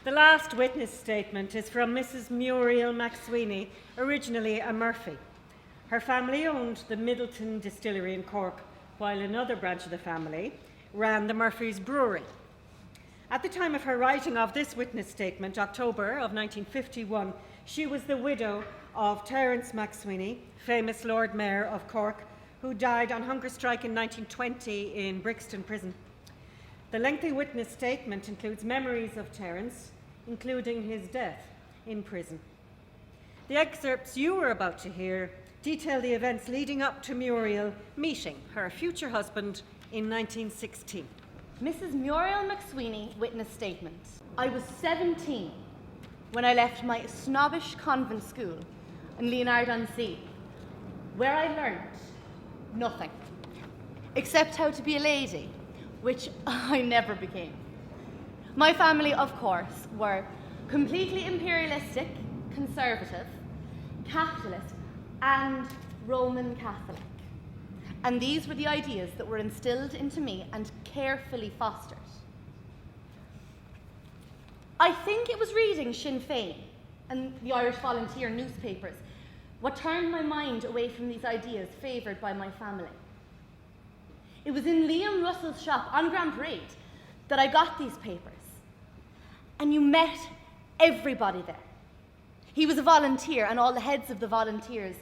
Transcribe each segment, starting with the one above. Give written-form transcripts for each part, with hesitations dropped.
The last witness statement is from Mrs. Muriel McSweeney, originally a Murphy. Her family owned the Middleton distillery in Cork, while another branch of the family ran the Murphy's brewery. At the time of her writing of this witness statement, October of 1951, she was the widow of Terence McSweeney, famous Lord Mayor of Cork, who died on hunger strike in 1920 in Brixton Prison. The lengthy witness statement includes memories of Terence, including his death in prison. The excerpts you are about to hear detail the events leading up to Muriel meeting her future husband in 1916. Mrs. Muriel McSweeney witness statement. I was 17 when I left my snobbish convent school in Leonard-on-Sea, where I learned nothing, except how to be a lady, which I never became. My family, of course, were completely imperialistic, conservative, capitalist, and Roman Catholic. And these were the ideas that were instilled into me and carefully fostered. I think it was reading Sinn Féin and the Irish Volunteer newspapers what turned my mind away from these ideas favoured by my family. It was in Liam Russell's shop on Grand Parade that I got these papers. And you met everybody there. He was a volunteer, and all the heads of the volunteers,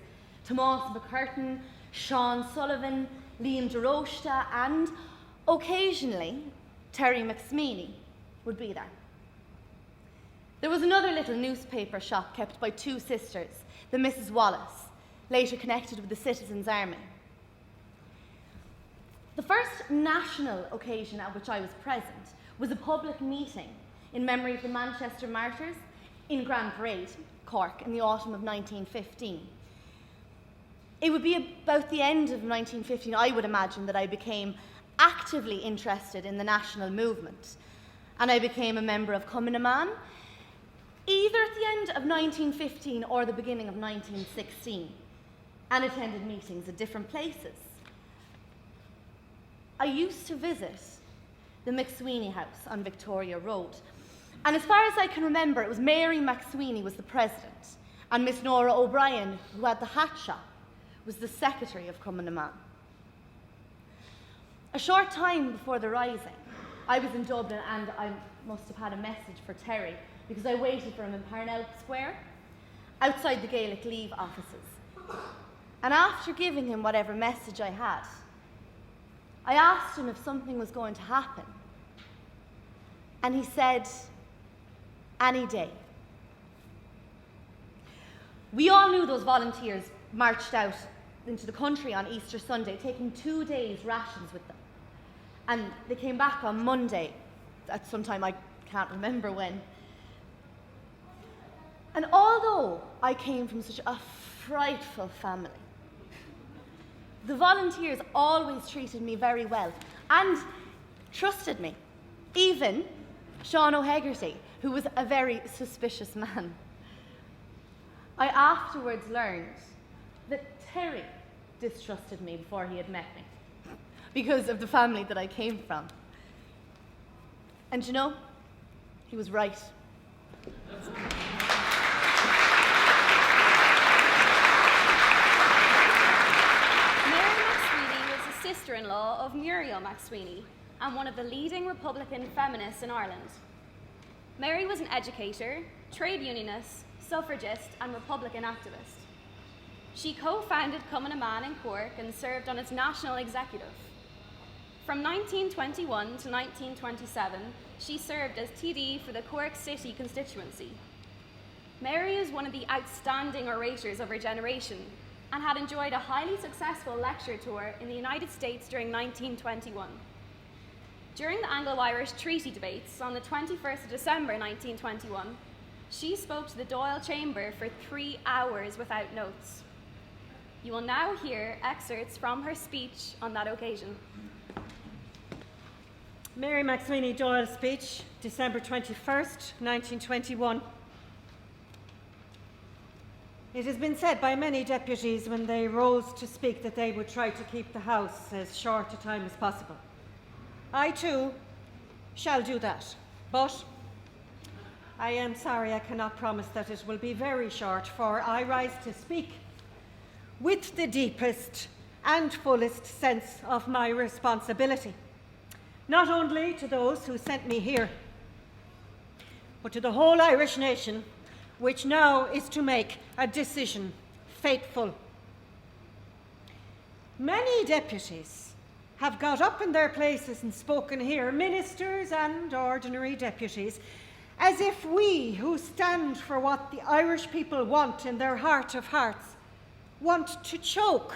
Tomas McCurtain, Sean Sullivan, Liam DeRochta, and occasionally Terry McSweeney would be there. There was another little newspaper shop kept by two sisters, the Mrs. Wallace, later connected with the Citizens' Army. The first national occasion at which I was present was a public meeting in memory of the Manchester Martyrs in Grand Parade, Cork, in the autumn of 1915. It would be about the end of 1915, I would imagine, that I became actively interested in the national movement, and I became a member of Cumann na mBan, either at the end of 1915 or the beginning of 1916, and attended meetings at different places. I used to visit the McSweeney house on Victoria Road, and as far as I can remember, it was Mary McSweeney was the president, and Miss Nora O'Brien, who had the hat shop, was the secretary of Cumann na mBan. A short time before the rising, I was in Dublin, and I must have had a message for Terry, because I waited for him in Parnell Square, outside the Gaelic Leave offices. And after giving him whatever message I had, I asked him if something was going to happen. And he said, any day. We all knew those volunteers marched out into the country on Easter Sunday, taking 2 days' rations with them. And they came back on Monday, at some time I can't remember when. And although I came from such a frightful family, the volunteers always treated me very well and trusted me. Even Sean O'Hegarty, who was a very suspicious man. I afterwards learned that Terry distrusted me before he had met me because of the family that I came from. And you know, he was right. Sister-in-law of Muriel McSweeney and one of the leading Republican feminists in Ireland. Mary was an educator, trade unionist, suffragist and Republican activist. She co-founded Cumann na mBan in Cork and served on its national executive. From 1921 to 1927, she served as TD for the Cork City constituency. Mary is one of the outstanding orators of her generation and had enjoyed a highly successful lecture tour in the United States during 1921. During the Anglo-Irish treaty debates on the 21st of December 1921, she spoke to the Dáil Chamber for 3 hours without notes. You will now hear excerpts from her speech on that occasion. Mary McSweeney Dáil's speech, December 21st, 1921. It has been said by many deputies when they rose to speak that they would try to keep the House as short a time as possible. I too shall do that, but I am sorry I cannot promise that it will be very short, for I rise to speak with the deepest and fullest sense of my responsibility, not only to those who sent me here, but to the whole Irish nation, which now is to make a decision fateful. Many deputies have got up in their places and spoken here, ministers and ordinary deputies, as if we who stand for what the Irish people want in their heart of hearts want to choke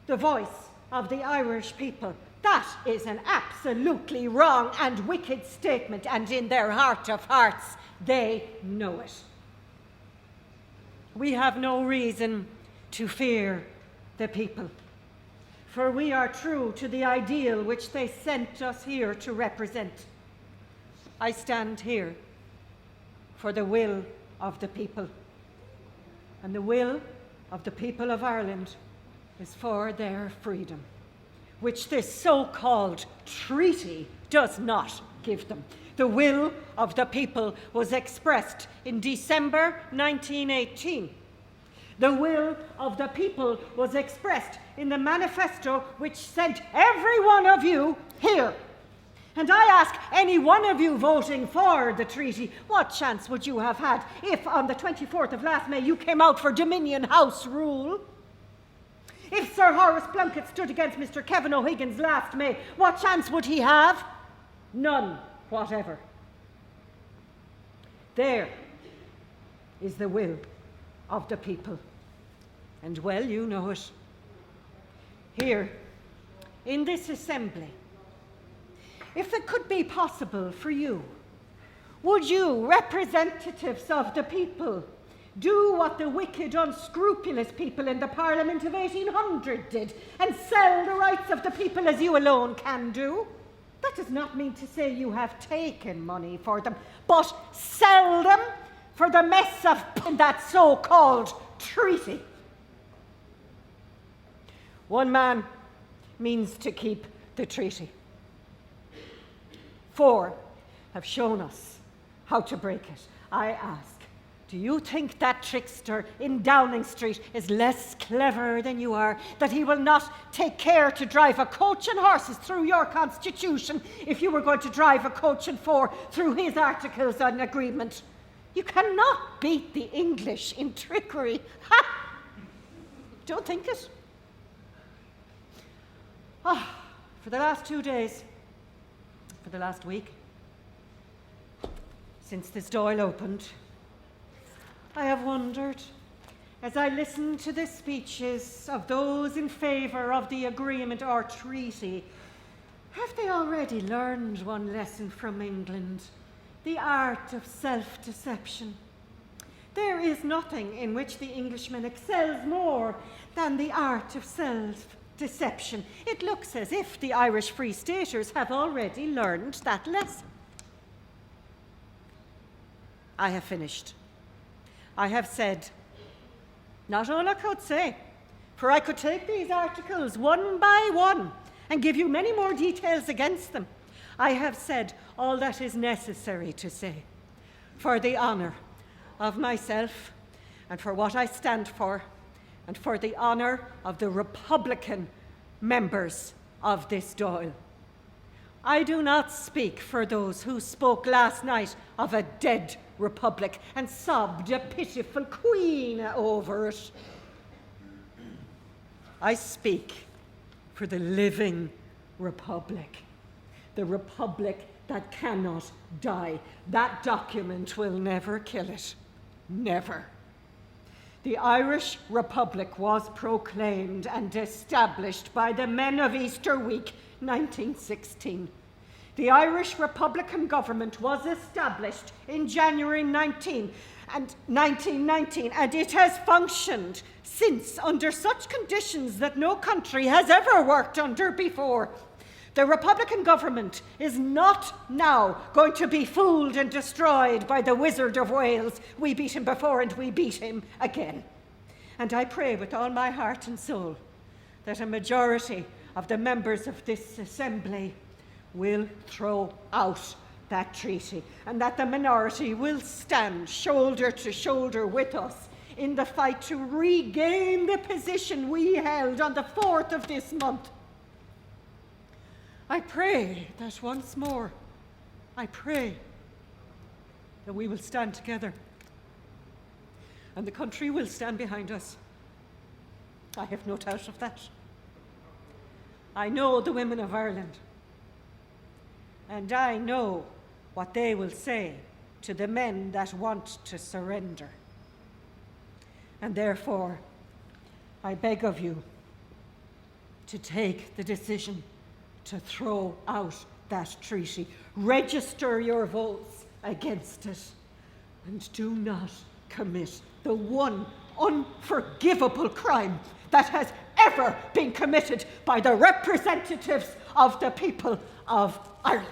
the voice of the Irish people. That is an absolutely wrong and wicked statement, and in their heart of hearts, they know it. We have no reason to fear the people, for we are true to the ideal which they sent us here to represent. I stand here for the will of the people, and the will of the people of Ireland is for their freedom, which this so-called treaty does not give them. The will of the people was expressed in December 1918. The will of the people was expressed in the manifesto which sent every one of you here. And I ask any one of you voting for the treaty, what chance would you have had if on the 24th of last May you came out for Dominion House rule? If Sir Horace Plunkett stood against Mr. Kevin O'Higgins last May, what chance would he have? None whatever. There is the will of the people, and well, you know it. Here, in this assembly, if it could be possible for you, would you, representatives of the people, do what the wicked, unscrupulous people in the Parliament of 1800 did and sell the rights of the people as you alone can do? That does not mean to say you have taken money for them, but sell them for the mess of that so-called treaty. One man means to keep the treaty. 4 have shown us how to break it. I ask, do you think that trickster in Downing Street is less clever than you are, that he will not take care to drive a coach and horses through your constitution if you were going to drive a coach and 4 through his articles on agreement? You cannot beat the English in trickery. Ha! Don't think it. For the last 2 days, for the last week, since this Dáil opened, I have wondered, as I listened to the speeches of those in favour of the agreement or treaty, have they already learned one lesson from England? The art of self-deception. There is nothing in which the Englishman excels more than the art of self-deception. It looks as if the Irish Free Staters have already learned that lesson. I have finished. I have said not all I could say, for I could take these articles one by one and give you many more details against them. I have said all that is necessary to say for the honour of myself and for what I stand for and for the honour of the Republican members of this Dáil. I do not speak for those who spoke last night of a dead republic and sobbed a pitiful queen over it. I speak for the living republic, the republic that cannot die. That document will never kill it. Never. The Irish Republic was proclaimed and established by the men of Easter Week 1916. The Irish Republican government was established in January 1919, and it has functioned since under such conditions that no country has ever worked under before. The Republican government is not now going to be fooled and destroyed by the Wizard of Wales. We beat him before and we beat him again. And I pray with all my heart and soul that a majority of the members of this assembly will throw out that treaty, and that the minority will stand shoulder to shoulder with us in the fight to regain the position we held on the 4th of this month. I pray that once more, I pray that we will stand together and the country will stand behind us. I have no doubt of that. I know the women of Ireland, and I know what they will say to the men that want to surrender. And therefore, I beg of you to take the decision to throw out that treaty. Register your votes against it, and do not commit the one unforgivable crime that has ever been committed by the representatives of the people of Ireland.